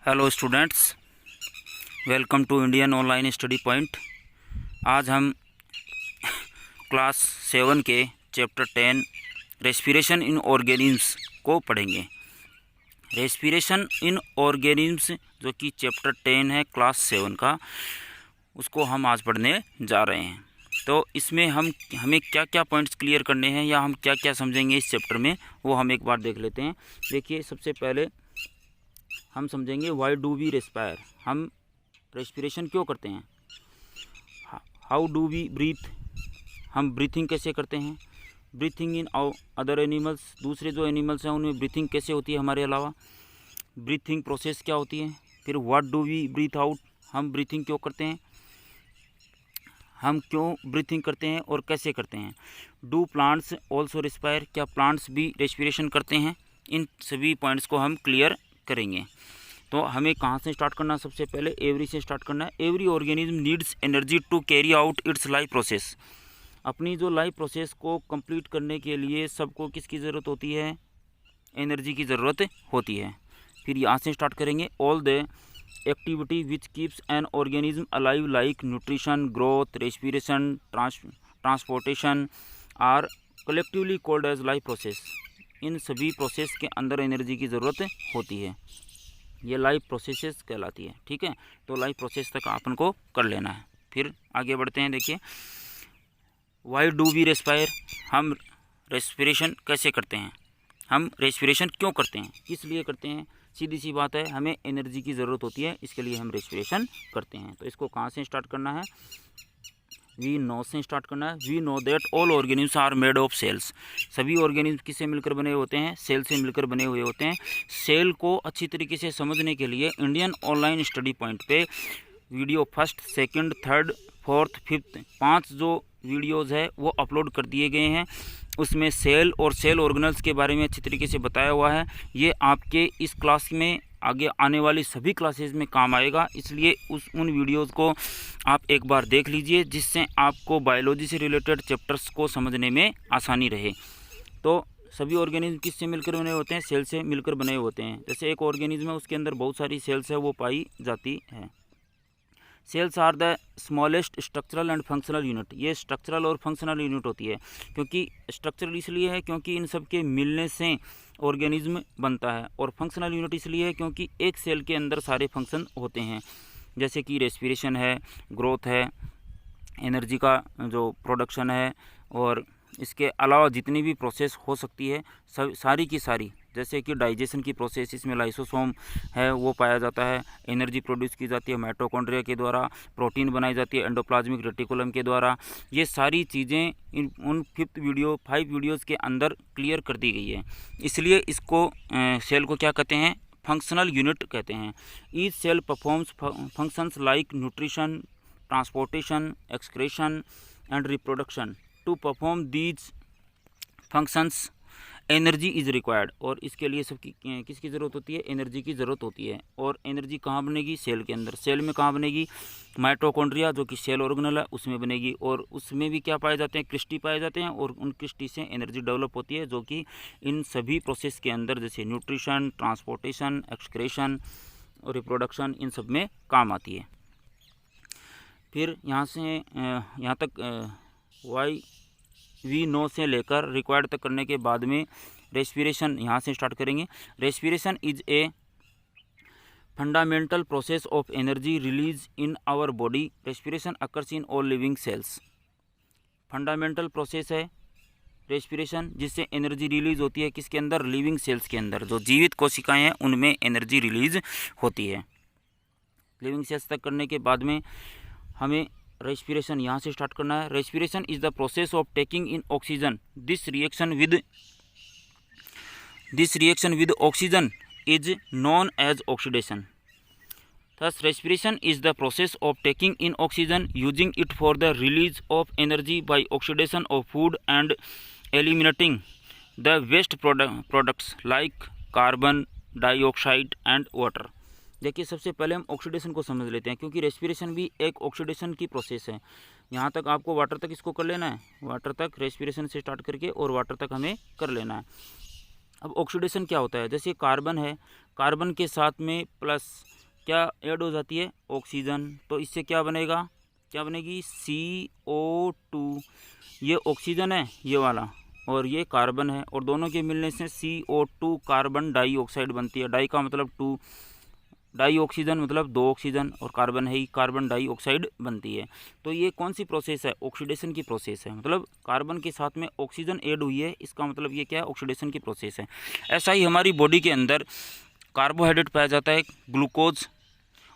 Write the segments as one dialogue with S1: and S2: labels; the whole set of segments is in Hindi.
S1: Hello students, welcome to Indian online study point. आज हम क्लास 7 के चैप्टर 10 रेस्पिरेशन इन ऑर्गेनिम्स को पढ़ेंगे। रेस्पिरेशन इन ऑर्गेनिम्स जो कि चैप्टर 10 है क्लास 7 का, उसको हम आज पढ़ने जा रहे हैं। तो इसमें हमें क्या क्या पॉइंट्स क्लियर करने हैं या हम क्या क्या समझेंगे इस चैप्टर में, वो हम एक बार देख लेते हैं। देखिए, सबसे पहले हम समझेंगे वाई डू वी रेस्पायर, हम रेस्पिरेशन क्यों करते हैं। हाउ डू वी ब्रीथ, हम ब्रीथिंग कैसे करते हैं। ब्रीथिंग इन अदर एनिमल्स, दूसरे जो एनिमल्स हैं उनमें ब्रीथिंग कैसे होती है हमारे अलावा। ब्रीथिंग प्रोसेस क्या होती है। फिर what do we breathe out, हम ब्रीथिंग क्यों करते हैं, हम क्यों ब्रीथिंग करते हैं और कैसे करते हैं। डू प्लांट्स ऑल्सो रेस्पायर, क्या प्लांट्स भी रेस्पिरेशन करते हैं। इन सभी पॉइंट्स को हम क्लियर करेंगे। तो हमें कहाँ से स्टार्ट करना है, सबसे पहले एवरी से स्टार्ट करना है। Every organism needs energy to carry out its life process, अपनी जो लाइफ प्रोसेस को कंप्लीट करने के लिए सबको किसकी ज़रूरत होती है, एनर्जी की ज़रूरत होती है। फिर यहाँ से स्टार्ट करेंगे। All the activity which keeps an organism alive like nutrition, growth, respiration, transportation are collectively called as life process. इन सभी प्रोसेस के अंदर एनर्जी की ज़रूरत होती है, ये लाइफ प्रोसेसेस कहलाती है। ठीक है, तो लाइफ प्रोसेस तक अपन को कर लेना है। फिर आगे बढ़ते हैं। देखिए, वाई डू वी रेस्पायर, हम रेस्पिरेशन कैसे करते हैं, हम रेस्पिरेशन क्यों करते हैं, किस लिए करते हैं। सीधी सी बात है, हमें एनर्जी की ज़रूरत होती है, इसके लिए हम रेस्पिरेशन करते हैं। तो इसको कहाँ से स्टार्ट करना है, वी नो से स्टार्ट करना है। We know that all organisms are made of cells, सभी ऑर्गेनिम्स किससे मिलकर बने होते हैं, सेल से मिलकर बने हुए होते हैं। सेल को अच्छी तरीके से समझने के लिए इंडियन ऑनलाइन स्टडी पॉइंट पे video first, second, third, fourth, fifth 5 जो वीडियोज़ है वो अपलोड कर दिए गए हैं। उसमें सेल और सेल ऑर्गेनल्स के बारे में अच्छी तरीके से बताया हुआ है। ये आपके इस क्लास में आगे आने वाली सभी क्लासेस में काम आएगा, इसलिए उन वीडियोज़ को आप एक बार देख लीजिए, जिससे आपको बायोलॉजी से रिलेटेड चैप्टर्स को समझने में आसानी रहे। तो सभी ऑर्गेनिज्म किससे मिलकर बने होते हैं, सेल से मिलकर बने होते हैं। जैसे एक ऑर्गेनिज्म है, उसके अंदर बहुत सारी सेल्स है वो पाई जाती है। Cells are the smallest structural and functional unit, ये स्ट्रक्चरल और फंक्शनल यूनिट होती है। क्योंकि स्ट्रक्चरल इसलिए है क्योंकि इन सब के मिलने से ऑर्गेनिज्म बनता है, और फंक्शनल यूनिट इसलिए है क्योंकि एक सेल के अंदर सारे फंक्शन होते हैं, जैसे कि रेस्पिरेशन है, ग्रोथ है, एनर्जी का जो प्रोडक्शन है, और इसके अलावा जितनी भी प्रोसेस हो सकती है सारी की सारी, जैसे कि डाइजेशन की प्रोसेस, इसमें लाइसोसोम है वो पाया जाता है। एनर्जी प्रोड्यूस की जाती है माइटोकॉन्ड्रिया के द्वारा, प्रोटीन बनाई जाती है एंडोप्लाज्मिक रेटिकुलम के द्वारा। ये सारी चीज़ें उन 5 वीडियोज़ के अंदर क्लियर कर दी गई है, इसलिए इसको सेल को क्या कहते हैं, फंक्शनल यूनिट कहते हैं। Each cell performs functions like nutrition, transportation, excretion and reproduction. To perform these functions energy is required, और इसके लिए सबकी किसकी ज़रूरत होती है, एनर्जी की ज़रूरत होती है। और एनर्जी कहाँ बनेगी, सेल के अंदर। सेल में कहाँ बनेगी, माइटोकॉन्ड्रिया जो कि सेल ऑर्गेनल है उसमें बनेगी, और उसमें भी क्या पाए जाते हैं, क्रिस्टी पाए जाते हैं, और उन क्रिस्टी से एनर्जी डेवलप होती है, जो कि इन सभी प्रोसेस के अंदर जैसे न्यूट्रिशन, ट्रांसपोर्टेशन, एक्सक्रेशन और रिप्रोडक्शन, इन सब में काम आती है। फिर यहाँ से यहाँ तक वाई वी नो से लेकर रिक्वायर्ड तक करने के बाद में रेस्पिरेशन यहाँ से स्टार्ट करेंगे। Respiration is a fundamental process of energy release in our body. Respiration occurs in all living cells. Fundamental process है रेस्पिरेशन, जिससे एनर्जी रिलीज होती है किसके अंदर, लिविंग सेल्स के अंदर। जो जीवित कोशिकाएं हैं उनमें एनर्जी रिलीज होती है। लिविंग सेल्स तक करने के बाद में हमें रेस्पिरेशन यहाँ से स्टार्ट करना है। Respiration is the process of taking in oxygen. This reaction with oxygen is known as oxidation. Thus respiration is the process of taking in oxygen using it for the release of energy by oxidation of food and eliminating the waste products like carbon dioxide and water. देखिए, सबसे पहले हम ऑक्सीडेशन को समझ लेते हैं, क्योंकि रेस्पिरेशन भी एक ऑक्सीडेशन की प्रोसेस है। यहाँ तक आपको वाटर तक इसको कर लेना है, वाटर तक रेस्पिरेशन से स्टार्ट करके और वाटर तक हमें कर लेना है। अब ऑक्सीडेशन क्या होता है, जैसे कार्बन है, कार्बन के साथ में प्लस क्या ऐड हो जाती है, ऑक्सीजन, तो इससे क्या बनेगा, क्या बनेगी, CO2। ये ऑक्सीजन है ये वाला, और ये कार्बन है, और दोनों के मिलने से CO2 कार्बन डाइऑक्साइड बनती है। डाई का मतलब 2, डाई ऑक्सीजन मतलब 2 ऑक्सीजन, और कार्बन है ही, कार्बन डाइऑक्साइड बनती है। तो ये कौन सी प्रोसेस है, ऑक्सीडेशन की प्रोसेस है, मतलब कार्बन के साथ में ऑक्सीजन ऐड हुई है, इसका मतलब ये क्या है, ऑक्सीडेशन की प्रोसेस है। ऐसा ही हमारी बॉडी के अंदर कार्बोहाइड्रेट पाया जाता है, ग्लूकोज,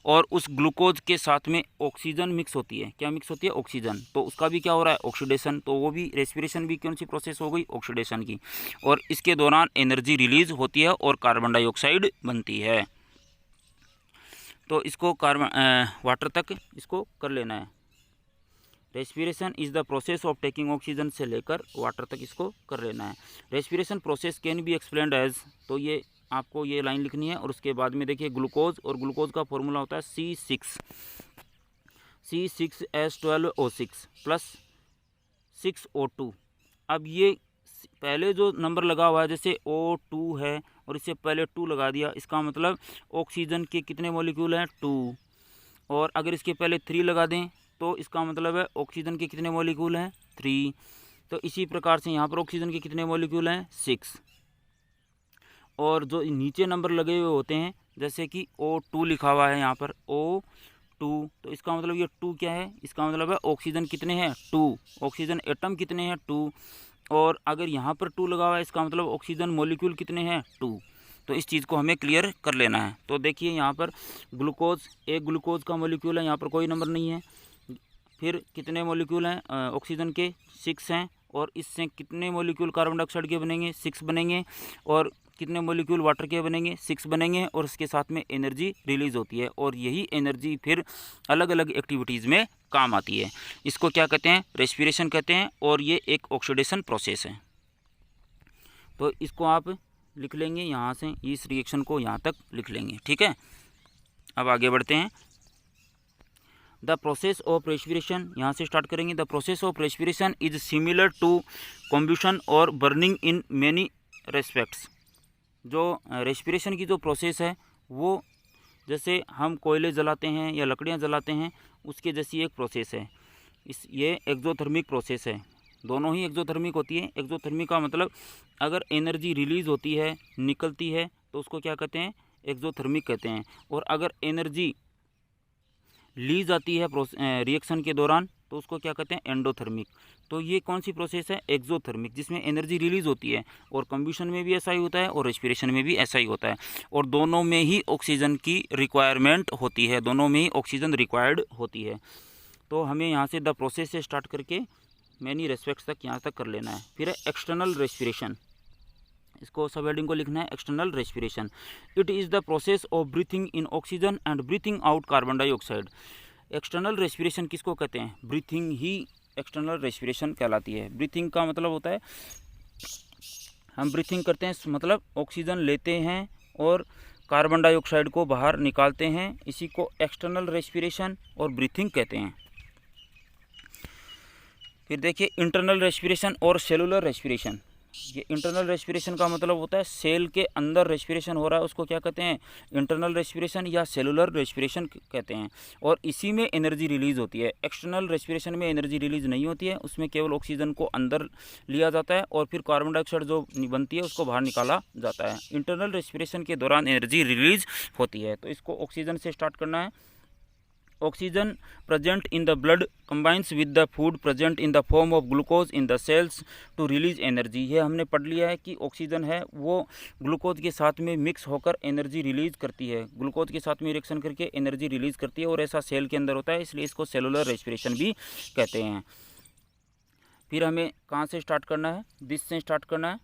S1: और उस ग्लूकोज के साथ में ऑक्सीजन मिक्स होती है, क्या मिक्स होती है, ऑक्सीजन, तो उसका भी क्या हो रहा है, ऑक्सीडेशन। तो वो भी रेस्पिरेशन भी कौन सी प्रोसेस हो गई, ऑक्सीडेशन की, और इसके दौरान एनर्जी रिलीज होती है और कार्बन डाइऑक्साइड बनती है। तो इसको वाटर तक इसको कर लेना है। Respiration is the process of taking oxygen से लेकर वाटर तक इसको कर लेना है। Respiration process can be explained as, तो ये आपको ये लाइन लिखनी है, और उसके बाद में देखिए ग्लूकोज, और ग्लूकोज का फॉर्मूला होता है C6H12O6 प्लस 6O2। अब ये पहले जो नंबर लगा हुआ है, जैसे O2 है और इससे पहले 2 लगा दिया, इसका मतलब ऑक्सीजन के कितने मॉलिक्यूल हैं, 2, और अगर इसके पहले 3 लगा दें तो इसका मतलब है ऑक्सीजन के कितने मॉलिक्यूल हैं, 3। तो इसी प्रकार से यहाँ पर ऑक्सीजन के कितने मॉलिक्यूल हैं, 6, और जो नीचे नंबर लगे हुए होते हैं, जैसे कि O2 लिखा हुआ है यहाँ पर O2, तो इसका मतलब ये 2 क्या है, इसका मतलब है ऑक्सीजन कितने हैं, 2, ऑक्सीजन एटम कितने हैं, 2, और अगर यहाँ पर 2 लगा हुआ है, इसका मतलब ऑक्सीजन मॉलिक्यूल कितने हैं, 2। तो इस चीज़ को हमें क्लियर कर लेना है। तो देखिए यहाँ पर ग्लूकोज, एक ग्लूकोज का मॉलिक्यूल है, यहाँ पर कोई नंबर नहीं है। फिर कितने मॉलिक्यूल हैं ऑक्सीजन के, 6 हैं, और इससे कितने मॉलिक्यूल कार्बन डाइऑक्साइड के बनेंगे, 6 बनेंगे, और कितने मॉलिक्यूल वाटर के बनेंगे, 6 बनेंगे, और इसके साथ में एनर्जी रिलीज़ होती है, और यही एनर्जी फिर अलग अलग एक्टिविटीज़ में काम आती है। इसको क्या कहते हैं, रेस्पिरेशन कहते हैं, और ये एक ऑक्सीडेशन प्रोसेस है। तो इसको आप लिख लेंगे यहाँ से, इस रिएक्शन को यहाँ तक लिख लेंगे, ठीक है। अब आगे बढ़ते हैं। द प्रोसेस ऑफ रेस्पिरेशन, यहाँ से स्टार्ट करेंगे। The process of respiration is similar to combustion और बर्निंग इन मैनी रेस्पेक्ट्स। जो रेस्पिरेशन की जो प्रोसेस है वो जैसे हम कोयले जलाते हैं या लकड़ियाँ जलाते हैं, उसके जैसी एक प्रोसेस है। ये एक्सोथर्मिक प्रोसेस है, दोनों ही एक्सोथर्मिक होती है। एक्सोथर्मिक का मतलब अगर एनर्जी रिलीज़ होती है, निकलती है, तो उसको क्या कहते हैं, एक्सोथर्मिक कहते हैं। और अगर एनर्जी ली जाती है रिएक्शन के दौरान, तो उसको क्या कहते हैं, एंडोथर्मिक। तो ये कौन सी प्रोसेस है, एक्सोथर्मिक, जिसमें एनर्जी रिलीज़ होती है। और कंबशन में भी ऐसा ही होता है और रेस्पिरेशन में भी ऐसा ही होता है, और दोनों में ही ऑक्सीजन की रिक्वायरमेंट होती है, दोनों में ही ऑक्सीजन रिक्वायर्ड होती है। तो हमें यहाँ से द प्रोसेस से स्टार्ट करके मैनी रेस्पेक्ट्स तक यहाँ तक कर लेना है। फिर है एक्सटर्नल रेस्पिरेशन, इसको सब हेडिंग को लिखना है, external respiration. It is the process of breathing in oxygen and breathing out carbon dioxide. External respiration किसको कहते हैं, ब्रीथिंग ही एक्सटर्नल रेस्पिरेशन कहलाती है। ब्रीथिंग का मतलब होता है हम ब्रीथिंग करते हैं, मतलब ऑक्सीजन लेते हैं और कार्बन डाइऑक्साइड को बाहर निकालते हैं, इसी को एक्सटर्नल रेस्पिरेशन और ब्रीथिंग कहते हैं। फिर देखिए इंटरनल रेस्पिरेशन और सेलुलर रेस्पिरेशन। ये इंटरनल रेस्पिरेशन का मतलब होता है सेल के अंदर रेस्पिरेशन हो रहा है, उसको क्या कहते हैं, इंटरनल रेस्पिरेशन या सेलुलर रेस्पिरेशन कहते हैं, और इसी में एनर्जी रिलीज़ होती है। एक्सटर्नल रेस्पिरेशन में एनर्जी रिलीज़ नहीं होती है, उसमें केवल ऑक्सीजन को अंदर लिया जाता है और फिर कार्बन डाइऑक्साइड जो बनती है उसको बाहर निकाला जाता है। इंटरनल रेस्पिरेशन के दौरान एनर्जी रिलीज होती है। तो इसको ऑक्सीजन से स्टार्ट करना है। Oxygen present in the blood combines with the food present in the form of glucose in the cells to release energy। ये हमने पढ़ लिया है कि ऑक्सीजन है वो ग्लूकोज के साथ में मिक्स होकर एनर्जी रिलीज करती है, ग्लूकोज के साथ में रिएक्शन करके एनर्जी रिलीज करती है, और ऐसा सेल के अंदर होता है, इसलिए इसको सेलुलर रेस्पिरेशन भी कहते हैं। फिर हमें कहाँ से स्टार्ट करना है, दिस से स्टार्ट करना है।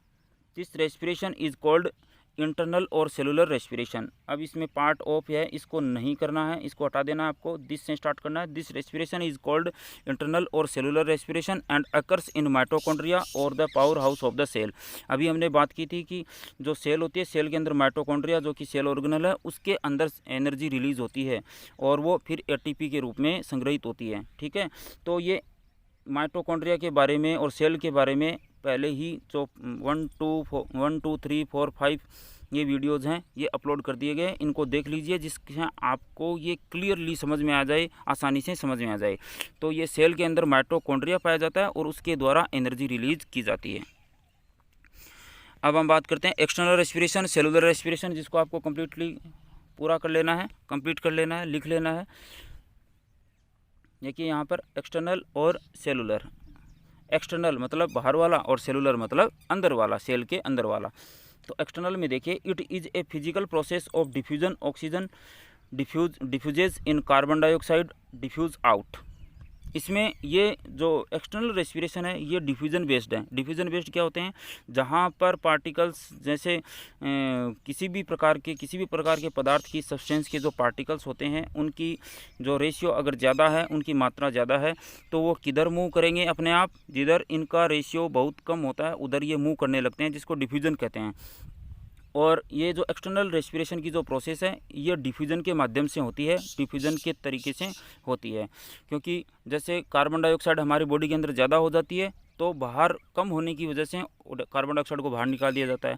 S1: This respiration is called internal और सेलुलर रेस्पिरेशन। अब इसमें पार्ट ऑफ है, इसको नहीं करना है, इसको हटा देना है आपको, दिस से स्टार्ट करना है। This respiration is called internal और cellular respiration and occurs in mitochondria और the powerhouse of the cell. अभी हमने बात की थी कि जो सेल होती है, सेल के अंदर माइटोकॉन्ड्रिया जो कि सेल ऑर्गेनल है, उसके अंदर एनर्जी रिलीज होती है और वो फिर ATP के रूप में संग्रहित होती है। ठीक है, तो ये माइटोकॉन्ड्रिया के बारे में और सेल के बारे में पहले ही 1 2 3 4 5 ये वीडियोज़ हैं, ये अपलोड कर दिए गए, इनको देख लीजिए जिससे आपको ये क्लियरली समझ में आ जाए, आसानी से समझ में आ जाए। तो ये सेल के अंदर माइटोकॉन्ड्रिया पाया जाता है और उसके द्वारा एनर्जी रिलीज की जाती है। अब हम बात करते हैं एक्सटर्नल रेस्पिरेशन, सेलुलर रेस्पिरेशन, जिसको आपको कम्प्लीटली पूरा कर लेना है, कंप्लीट कर लेना है, लिख लेना है। देखिए यहाँ पर एक्सटर्नल और सेलुलर। एक्सटर्नल मतलब बाहर वाला और सेलुलर मतलब अंदर वाला, सेल के अंदर वाला। तो एक्सटर्नल में देखिए, it is a physical process of diffusion, oxygen diffuses in, carbon dioxide diffuse out. इसमें ये जो एक्सटर्नल रेस्पिरेशन है ये डिफ्यूजन बेस्ड है। डिफ्यूजन बेस्ड क्या होते हैं, जहाँ पर पार्टिकल्स जैसे किसी भी प्रकार के पदार्थ की सब्सटेंस के जो पार्टिकल्स होते हैं उनकी जो रेशियो अगर ज़्यादा है, उनकी मात्रा ज़्यादा है, तो वो किधर मूव करेंगे अपने आप, जिधर इनका रेशियो बहुत कम होता है उधर ये मूव करने लगते हैं, जिसको डिफ्यूजन कहते हैं। और ये जो एक्सटर्नल रेस्पिरेशन की जो प्रोसेस है ये डिफ्यूजन के माध्यम से होती है, डिफ्यूजन के तरीके से होती है। क्योंकि जैसे कार्बन डाइऑक्साइड हमारी बॉडी के अंदर ज़्यादा हो जाती है तो बाहर कम होने की वजह से कार्बन डाइऑक्साइड को बाहर निकाल दिया जाता है।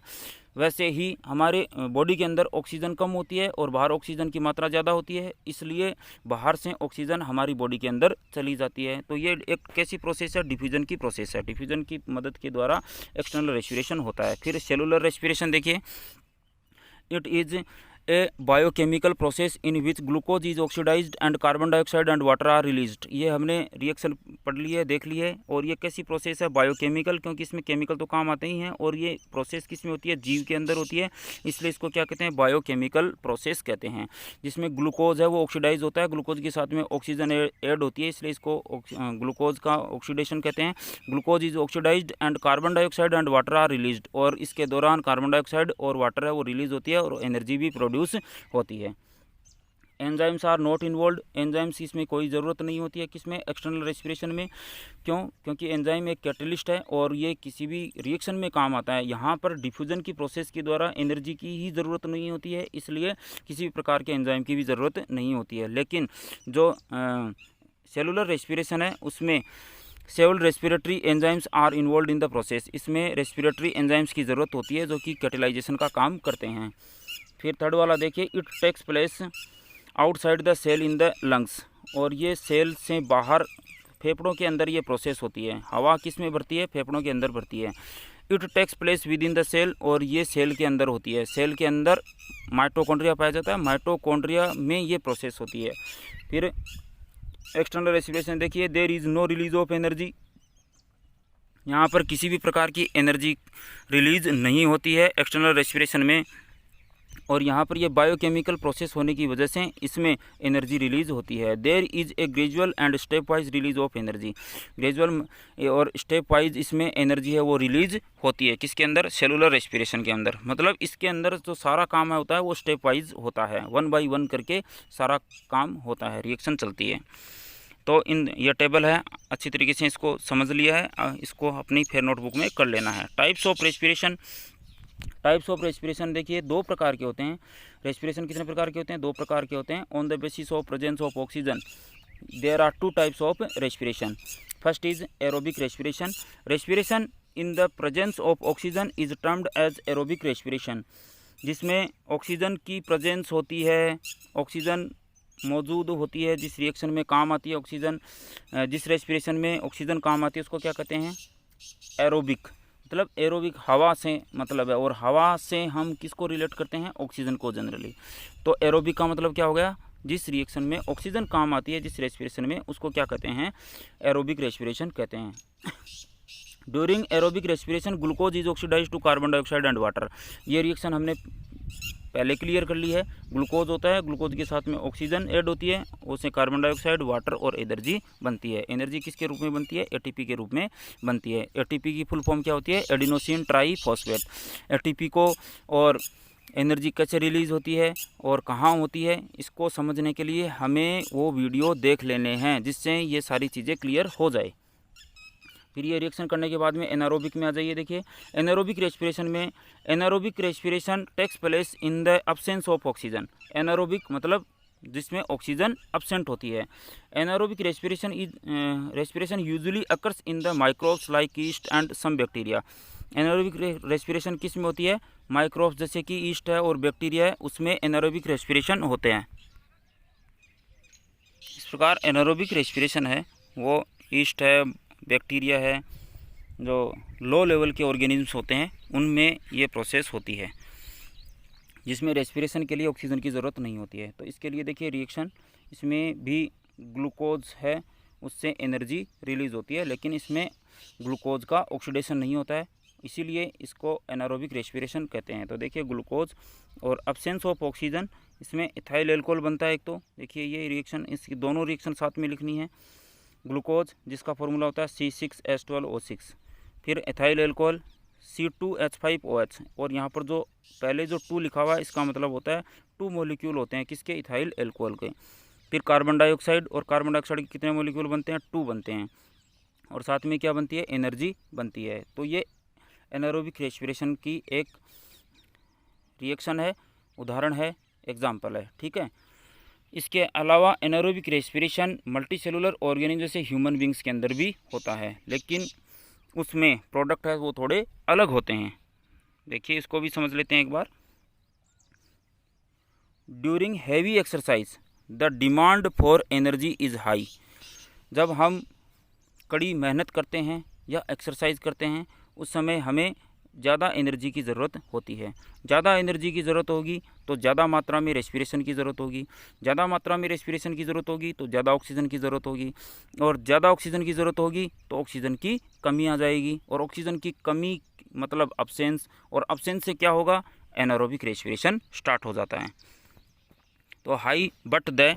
S1: वैसे ही हमारे बॉडी के अंदर ऑक्सीजन कम होती है और बाहर ऑक्सीजन की मात्रा ज़्यादा होती है, इसलिए बाहर से ऑक्सीजन हमारी बॉडी के अंदर चली जाती है। तो ये एक कैसी प्रोसेस है, डिफ्यूजन की प्रोसेस है। डिफ्यूजन की मदद के द्वारा एक्सटर्नल रेस्पिरेशन होता है। फिर सेलुलर रेस्पिरेशन देखिए, it is a biochemical process in which glucose is oxidised and carbon dioxide and water are released. ये हमने रिएक्शन पढ़ ली है, देख ली है। और ये कैसी प्रोसेस है, बायोकेमिकल, क्योंकि इसमें केमिकल तो काम आते ही हैं और ये प्रोसेस किस में होती है, जीव के अंदर होती है, इसलिए इसको क्या कहते हैं, बायोकेमिकल प्रोसेस कहते हैं। जिसमें ग्लूकोज है वो ऑक्सीडाइज होता है, ग्लूकोज के साथ में ऑक्सीजन ऐड होती है, इसलिए इसको ग्लूकोज का ऑक्सीडेशन कहते हैं। Glucose is oxidised and carbon dioxide and water are released, और इसके दौरान कार्बन डाइऑक्साइड और वाटर है वो रिलीज होती है और एनर्जी भी प्रोड्यूस होती है। Enzymes are not involve, enzymes इसमें कोई ज़रूरत नहीं होती है, किसमें, एक्सटर्नल रेस्पिरेशन में। क्यों, क्योंकि एंजाइम एक कैटलिस्ट है और ये किसी भी रिएक्शन में काम आता है। यहाँ पर डिफ्यूजन की प्रोसेस के द्वारा एनर्जी की ही ज़रूरत नहीं होती है, इसलिए किसी भी प्रकार के एंजाइम की भी ज़रूरत नहीं होती है। लेकिन जो सेलुलर रेस्पिरेशन है उसमें several respiratory enzymes are involved in the process, इसमें रेस्पिरेटरी एंजाइम्स की ज़रूरत होती है जो कि कैटेलाइजेशन का काम करते हैं। फिर थर्ड वाला देखिए, it takes place outside the cell in the lungs, और ये सेल से बाहर फेफड़ों के अंदर ये प्रोसेस होती है। हवा किस में भरती है, फेफड़ों के अंदर भरती है। It takes place within the cell, और ये सेल के अंदर होती है। सेल के अंदर माइटोकॉन्ड्रिया पाया जाता है, माइटोकॉन्ड्रिया में ये प्रोसेस होती है। फिर एक्सटर्नल रेस्पिरेशन देखिए, there is no release of energy, यहाँ पर किसी भी प्रकार की एनर्जी रिलीज नहीं होती है एक्सटर्नल रेस्पिरेशन में। और यहाँ पर ये बायोकेमिकल प्रोसेस होने की वजह से इसमें एनर्जी रिलीज़ होती है। There is a gradual and stepwise release of energy, gradual और स्टेप वाइज इसमें एनर्जी है वो रिलीज होती है। किसके अंदर, सेलुलर रेस्पिरेशन के अंदर। मतलब इसके अंदर जो सारा काम होता है वो स्टेप वाइज होता है, 1 बाई 1 करके सारा काम होता है, रिएक्शन चलती है। तो ये टेबल है, अच्छी तरीके से इसको समझ लिया है, इसको अपनी फिर नोटबुक में कर लेना है। Types of respiration, types of respiration देखिए 2 प्रकार के होते हैं। रेस्पिरेशन कितने प्रकार के होते हैं, 2 प्रकार के होते हैं। On the basis of presence of oxygen there are 2 types of respiration. First is aerobic respiration, respiration in the presence of oxygen is termed as aerobic respiration, जिसमें ऑक्सीजन की प्रेजेंस होती है, ऑक्सीजन मौजूद होती है, जिस रिएक्शन में काम आती है ऑक्सीजन, जिस रेस्पिरेशन में ऑक्सीजन काम आती है उसको क्या कहते हैं, एरोबिक। मतलब एरोबिक हवा से मतलब है, और हवा से हम किसको रिलेट करते हैं, ऑक्सीजन को जनरली। तो एरोबिक का मतलब क्या हो गया, जिस रिएक्शन में ऑक्सीजन काम आती है, जिस रेस्पिरेशन में, उसको क्या कहते हैं, एरोबिक रेस्पिरेशन कहते हैं। During aerobic respiration glucose is oxidise to carbon dioxide and water, ये रिएक्शन हमने पहले क्लियर कर ली है। ग्लूकोज होता है, ग्लूकोज के साथ में ऑक्सीजन ऐड होती है, उससे कार्बन डाइऑक्साइड, वाटर और एनर्जी बनती है। एनर्जी किसके रूप में बनती है, एटीपी के रूप में बनती है। एटीपी की फुल फॉर्म क्या होती है, एडिनोसिन ट्राईफॉस्फेट। एटीपी को और एनर्जी कैसे रिलीज़ होती है और कहाँ होती है, इसको समझने के लिए हमें वो वीडियो देख लेने हैं, जिससे ये सारी चीज़ें क्लियर हो जाए। फिर ये रिएक्शन करने के बाद में एनारोबिक में आ जाइए। देखिए एनारोबिक रेस्पिरेशन में, anaerobic respiration takes place in the absence of oxygen. Anaerobic मतलब जिसमें ऑक्सीजन एब्सेंट होती है। Anaerobic respiration usually occurs in the microbes like yeast and some bacteria. Anaerobic respiration किस में होती है? माइक्रोब्स जैसे कि ईस्ट है और बैक्टीरिया है, उसमें एनारोबिक रेस्पिरेशन होते हैं। इस प्रकार एनारोबिक रेस्पिरेशन है वो ईस्ट है, बैक्टीरिया है, जो लो लेवल के ऑर्गेनिज्म्स होते हैं उनमें ये प्रोसेस होती है, जिसमें रेस्पिरेशन के लिए ऑक्सीजन की ज़रूरत नहीं होती है। तो इसके लिए देखिए रिएक्शन, इसमें भी ग्लूकोज है, उससे एनर्जी रिलीज़ होती है, लेकिन इसमें ग्लूकोज का ऑक्सीडेशन नहीं होता है, इसीलिए इसको एनारोबिक रेस्पिरेशन कहते हैं। तो देखिए ग्लूकोज और एब्सेंस ऑफ ऑक्सीजन, इसमें इथाइल एल्कोहल बनता है एक। तो देखिए ये रिएक्शन, इसकी दोनों रिएक्शन साथ में लिखनी है। ग्लूकोज जिसका फॉर्मूला होता है C6H12O6, फिर एथाइल एल्कोहल C2H5OH, और यहाँ पर जो पहले जो 2 लिखा हुआ है इसका मतलब होता है 2 मॉलिक्यूल होते हैं किसके? इथाइल एल्कोहल के। फिर कार्बन डाइऑक्साइड, और कार्बन डाइऑक्साइड के कितने मॉलिक्यूल बनते हैं? 2 बनते हैं, और साथ में क्या बनती है? एनर्जी बनती है। तो ये एनारोबिक रेस्पिरेशन की एक रिएक्शन है, उदाहरण है, एग्जाम्पल है, ठीक है। इसके अलावा एनारोबिक रेस्पिरेशन मल्टीसेलुलर ऑर्गेनिज्म जैसे ह्यूमन बींग्स के अंदर भी होता है, लेकिन उसमें प्रोडक्ट है वो थोड़े अलग होते हैं। देखिए इसको भी समझ लेते हैं एक बार। During heavy exercise the demand for energy is high. जब हम कड़ी मेहनत करते हैं या एक्सरसाइज करते हैं उस समय हमें ज़्यादा एनर्जी की ज़रूरत होती है। ज़्यादा एनर्जी की ज़रूरत होगी तो ज़्यादा मात्रा में रेस्पिरेशन की ज़रूरत होगी, ज़्यादा मात्रा में रेस्पिरेशन की ज़रूरत होगी तो ज़्यादा ऑक्सीजन की ज़रूरत होगी, और ज़्यादा ऑक्सीजन की ज़रूरत होगी तो ऑक्सीजन की कमी आ जाएगी, और ऑक्सीजन की कमी मतलब अब्सेंस, और अब्सेंस से क्या होगा? एनारोबिक रेस्पिरेशन स्टार्ट हो जाता है। तो high but the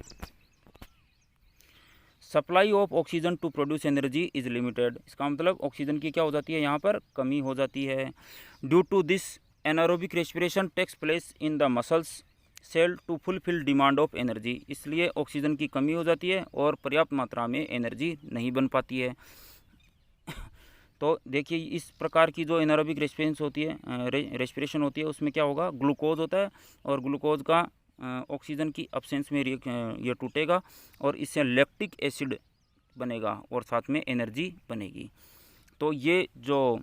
S1: supply of oxygen to produce energy is limited. इसका मतलब ऑक्सीजन की क्या हो जाती है? यहाँ पर कमी हो जाती है। Due to this anaerobic respiration takes place in the muscles cell to fulfil demand of energy. इसलिए ऑक्सीजन की कमी हो जाती है और पर्याप्त मात्रा में एनर्जी नहीं बन पाती है। तो देखिए इस प्रकार की जो एनारोबिक रेस्पिरेशन होती है उसमें क्या होगा? ग्लूकोज होता है, और ग्लूकोज का ऑक्सीजन की अब्सेंस में ये टूटेगा और इससे लैक्टिक एसिड बनेगा और साथ में एनर्जी बनेगी। तो ये जो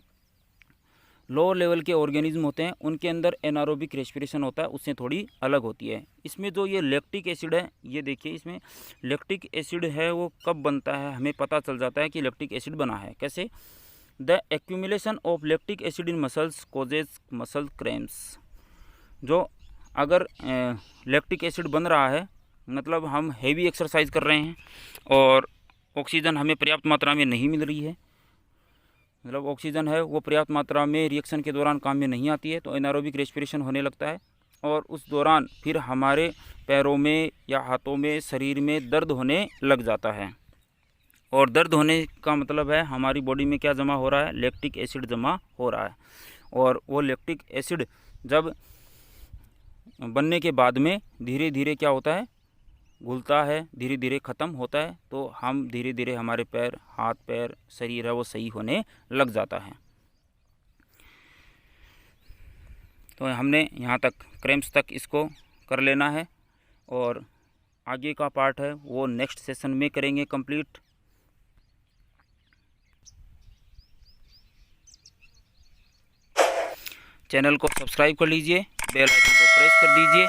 S1: लो लेवल के ऑर्गेनिज्म होते हैं उनके अंदर एनारोबिक रेस्पिरेशन होता है, उससे थोड़ी अलग होती है। इसमें जो ये लैक्टिक एसिड है, ये देखिए इसमें लैक्टिक एसिड है वो कब बनता है? हमें पता चल जाता है कि लैक्टिक एसिड बना है कैसे? The accumulation of lactic acid in muscles causes muscle cramps. जो अगर लैक्टिक एसिड बन रहा है, मतलब हम हेवी एक्सरसाइज कर रहे हैं और ऑक्सीजन हमें पर्याप्त मात्रा में नहीं मिल रही है, मतलब ऑक्सीजन है वो पर्याप्त मात्रा में रिएक्शन के दौरान काम में नहीं आती है, तो एनारोबिक रेस्पिरेशन होने लगता है, और उस दौरान फिर हमारे पैरों में या हाथों में, शरीर में दर्द होने लग जाता है। और दर्द होने का मतलब है हमारी बॉडी में क्या जमा हो रहा है? लैक्टिक एसिड जमा हो रहा है, और वो लैक्टिक एसिड जब बनने के बाद में धीरे धीरे क्या होता है? घुलता है, धीरे धीरे ख़त्म होता है, तो हम धीरे धीरे हमारे पैर, हाथ पैर, शरीर है वो सही होने लग जाता है। तो हमने यहाँ तक क्रैम्प्स तक इसको कर लेना है, और आगे का पार्ट है वो नेक्स्ट सेशन में करेंगे कंप्लीट। चैनल को सब्सक्राइब कर लीजिए, बेल आइकन को प्रेस कर दीजिए।